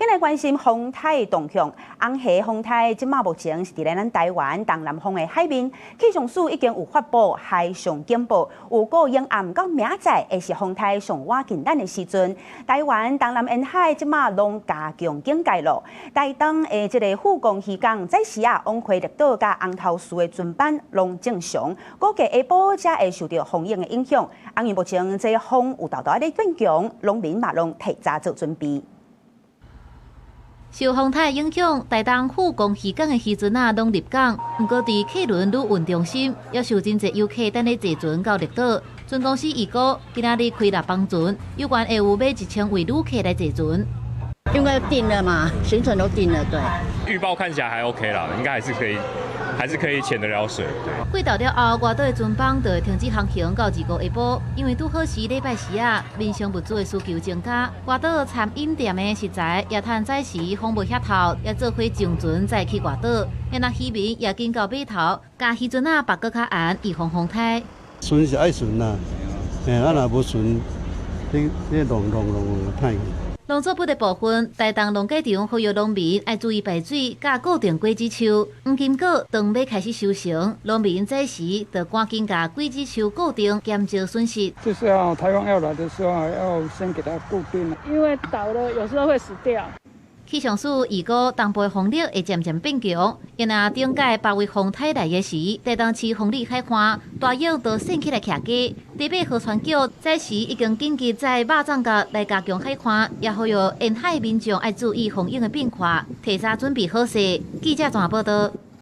今日關心風台動向，紅蝦風台即馬目前是佇咱台灣東南方的海面，氣象署已經有發布海上警報，有個沿岸到明仔會是風台上瓦近咱的時陣，台灣東南沿海即馬攏加強警戒咯。台東的即個富岡漁港早時往回綠島甲紅頭樹的船班攏正常，估計下晡才會受到風影的影響。因為目前這風有豆豆咧變強，農民嘛攏提早做準備。受風台影響，台東富岡漁港的漁船攏入港，不過佇客輪旅運中心，也受真濟遊客等咧坐船到綠島。船公司預估今仔日開6幫船，有關會有買1000位旅客來坐船。因為定了嘛，行程都定了，對。預報看起來還 OK 啦，應該還是可以潛得了水。過到了後，外島的船幫就會停止航行到2個下晡，因為拄好是禮拜時啊，民生物資的需求增加。外島餐飲店的食材也趁早時風無遐透，也做伙上船再去外島。因那漁民也緊到碼頭，加漁船擺閣較安，以防風台。船是愛船啦，若無船，你弄歹。農作物的部分，台東農改場呼籲農民要注意排水，甲固定果子樹。黃金果當要開始收成，農民這時就趕緊甲果子樹固定，減少損失。就是要台風要來的時候，要先給它固定，因為倒了有時候會死掉。氣象署預估東部的風力會漸漸變強，因那中介包圍風台來的時，台東市風力開花，大葉都升起來徛家。台北河川局這時已經緊急在肉粽角來加強開花，也呼籲沿海民眾要注意風影的變化，提早準備好勢。記者綜合報道。